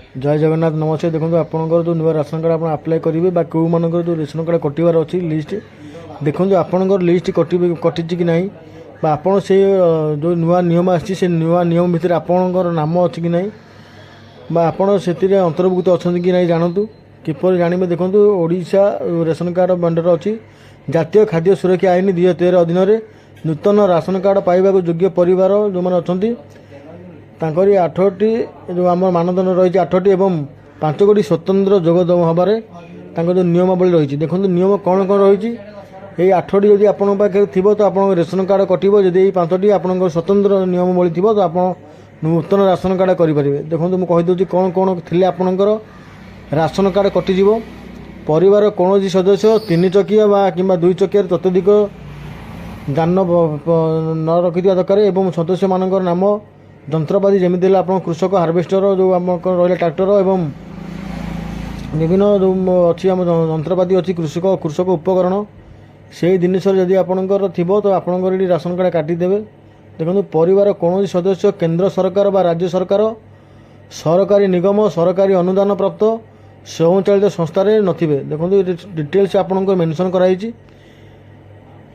जय जगन्नाथ नमस्ते। देखो आपंकर जो नुआ राशन कार्ड आप आप्लाय करेंगे क्यों मानकर जो रेशन कार्ड कटार अच्छी लिस्ट देखो आपंकर लिस्ट कटि कि ना आपड़ से जो नुआ नियम आसी नुआ नियम भितर आपंकर नाम अच्छी कि ना आपड़ से अंतर्भुक्त अच्छा कि ना जानतु किपर जानवे। देखो ओडिशा रेशन कार्ड वेंडर अच्छी जातीय खाद्य सुरक्षा आईन 2013 अधीन नूतन राशन कार्ड पाइबा योग्य परिवार जो मैंने अच्छा तांकरी 8टी जो आम मानदंड रही 8टी एवं 5 गोटी स्वतंत्र जोगदान हबार जो नियमावली रही। देखो नियम कौन कौन रही 8टी जदि आपण पाखे थी तो आप रेशन कार्ड कटो जदि 5टी आप स्वतंत्र नियमावली थी तो आप नूतन राशन कार्ड करेंगे। देखो मुझे कहीदे कौन कौन थी आपणकर राशन कार्ड कटिज परिवार कौन सदस्य 3 चकिया कि 2 चकिया ततोधिक जान न रखि दरकार एवं सदस्य मान नाम जंत्रपाति जमी आप कृषक हार्वेस्टर जो आम रहा ट्रैक्टर एवं विभिन्न जो अच्छी आम जंत्रपाति अच्छी कृषक उपकरण से जिनस जदि आपणकर थी तो आपणकर राशन कार्ड काटिदेवे। देखो परिवार कौन सदस्य केंद्र सरकार बा राज्य सरकार सरकारी निगम सरकारी अनुदान प्राप्त स्वयंचालित संस्थार नथिबे। देखो डिटेल्स आपणकर मेंशन कराई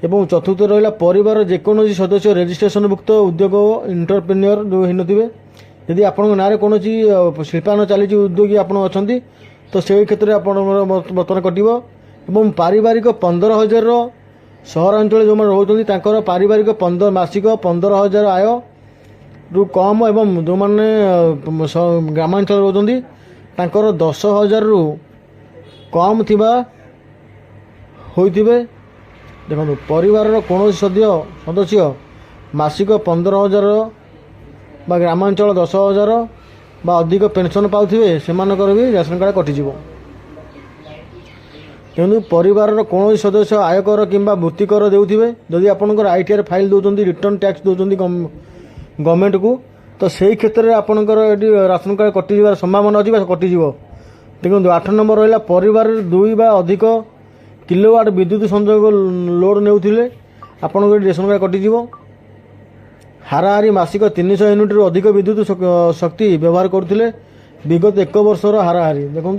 एवं चतुर्थ रहा परिवार जेकोसी सदस्य रेजिस्ट्रेशनभुक्त उद्योग इंटरप्रेन्योर जो होते यदि आप ना कौन शिल्पायन चली उद्योगी आप अच्छा तो से क्षेत्र में आप बर्तमान कटो एवं पारिवारिक 15,000 सहरांचल जो रोच पारिवारिक 15 मासिक 15,000 आय रु कम एवं जो मैंने ग्रामांचल रोच 10,000 रु कम थी होइथिबे। देखो परिवार कौन सदस्य मासिक 15,000 बा ग्रामांचल 10,000 बा अधिक पेंशन पाउथिबे सेमानकर भी राशन कार्ड कटिजिवो। तेणु परिवार कौन सदस्य आयकर किंबा वृत्तिकर देउथिबे जदि आपनकर आईटीआर फाइल दउचंदी रिटर्न टैक्स दउचंदी गवर्नमेंट को तो सही क्षेत्र में आपनकर एटी राशन कार्ड कटिजिवार संभावना अछि बा कटिजिवो। देखो 8 नंबर रहा परिवार 2 बा अधिक किलोवाट विद्युत संयोग लोड नेउथिले आपनको रेशन कार्ड कटिजिवो। हाराहारी मासिक 300 यूनिट रु अधिक विद्युत शक्ति व्यवहार करथिले विगत 1 वर्षर हाराहारी। देखो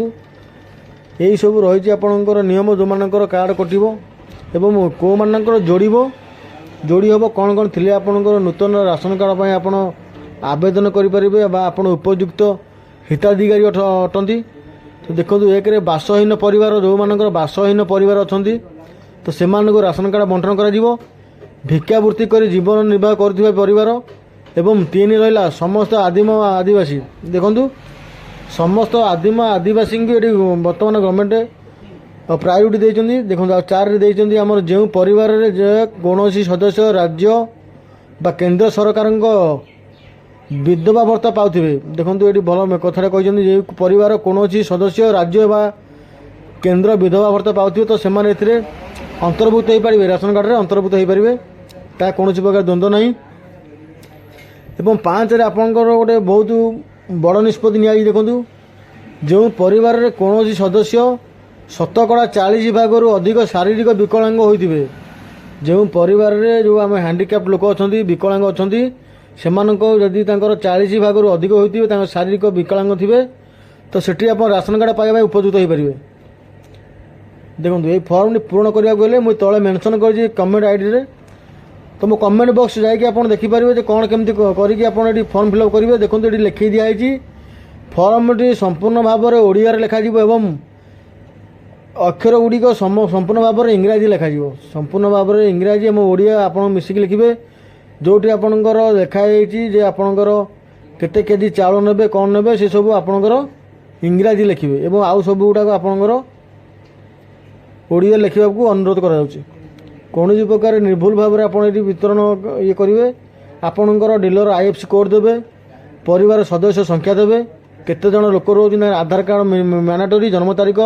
यही सब रही आपणकर नियम जो मानकर कार्ड कटिबो एवं को मानकर जोड़ी हम कौन कौन थी आपणकर नूतन राशन कार्ड पर आप आवेदन करें आप उपयुक्त हिताधिकारी अटंती। तो देखो एक बासहीन परिवार जो मानकर बासहीन परिवार अच्छा तो से राशन कार्ड बंटन कर भिक्षावृत्ति कर जीवन निर्वाह कर परिवार एवं 3 रहा समस्त आदिम आदिवासी। देखो समस्त आदिम आदिवासी को ये बर्तमान गवर्नमेंट प्रायोरिटी देती। देखो 4 देती आमर जो परिवार कौन सदस्य राज्य बा केंद्र सरकार विधवा भत्ता पाथे। देखो ये भल कथा कहते परिवार कौन सदस्य राज्य बा केंद्र विधवा भत्ता पाथे तो से अंतर्भुक्त हो पारे राशन कार्ड में अंतर्भुक्त हो पारे ता कौन प्रकार द्वंद्व ना। एवं 5 आपंकर गोटे बहुत बड़ निष्पत्ति नि देखो जो परिवार कौन सदस्य 40% भाग अधिक शारीरिक विकलांग होते जो परिवार जो आम हैंडिक्याप्ट लोक अच्छा विकलांग अच्छा से जदि 40 भाग अधिक होते शारीरिक विकलांग थे तो सेठी आप राशन कार्ड पाइबा उपयुक्त हो पारे। देखो ये फर्म पूर्ण करने गले मुझे तले मेंशन कर कमेंट आईडी रे तो मो कमेंट बॉक्स जाकि आप देखिपारे कौन केमती करके फर्म फिलअप करेंगे। देखो ये लिखी दिखाई फर्मटी संपूर्ण भाव में ओडिया लिखा एवं अक्षर गुड़िक संपूर्ण भाव में इंग्राजी लिखा संपूर्ण भाव में इंग्राजी और ओडिया आप मिसिक लिखे जोटी आपणकर लिखाई जे आपणकर केते केजी चाउल नेबे कौन नेबे से सब आपणकर इंग्राजी लिखिए और आउ सब गुड़ाक आपणकर ओडिया लिखा अनुरोध करा कौन प्रकार निर्भुल भाव में आप वितरण ये करेंगे आपणकर डीलर आईएफसी कोड देवे परिवार सदस्य संख्या देवे केते जन लोक रोज आधार कार्ड मैंडेटरी जन्म तारीख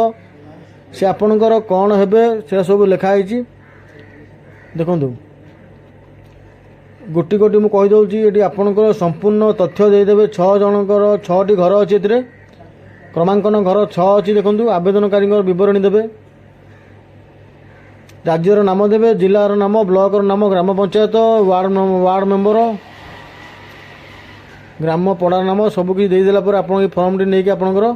से आपणकर कौन हेबे से सब लिखाई। देखो गोटी गोटी मुझे कहीदे ये आपणकर संपूर्ण तथ्य देदेवे 6 जनकर 6टी घर अच्छी क्रमांकन घर 6 अच्छी। देखो आवेदनकारी बरणी देवे राज्यर नाम देवे जिलार नाम ब्लॉक नाम ग्राम पंचायत वार्ड मेंबर ଗ୍ରାମ ପଡ଼ା ନାମ ସବୁକିଛି ଦେଇଦେଲା ପରେ ଆପଣ ଏଇ ଫର୍ମଟି ନେଇକି ଆପଣଙ୍କର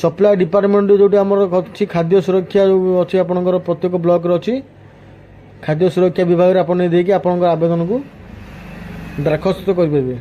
ସପ୍ଲାଏ ଡିପାର୍ଟମେଣ୍ଟ ଯେଉଁଠି ଆମର ଅଛି ଖାଦ୍ୟ ସୁରକ୍ଷା ଯେଉଁ ଅଛି ଆପଣଙ୍କର ପ୍ରତ୍ୟେକ ବ୍ଲକରେ ଅଛି ଖାଦ୍ୟ ସୁରକ୍ଷା ବିଭାଗରେ ଆପଣ ନେଇ ଦେଇକି ଆପଣଙ୍କ ଆବେଦନକୁ ଦରଖାସ୍ତ କରିପାରିବେ।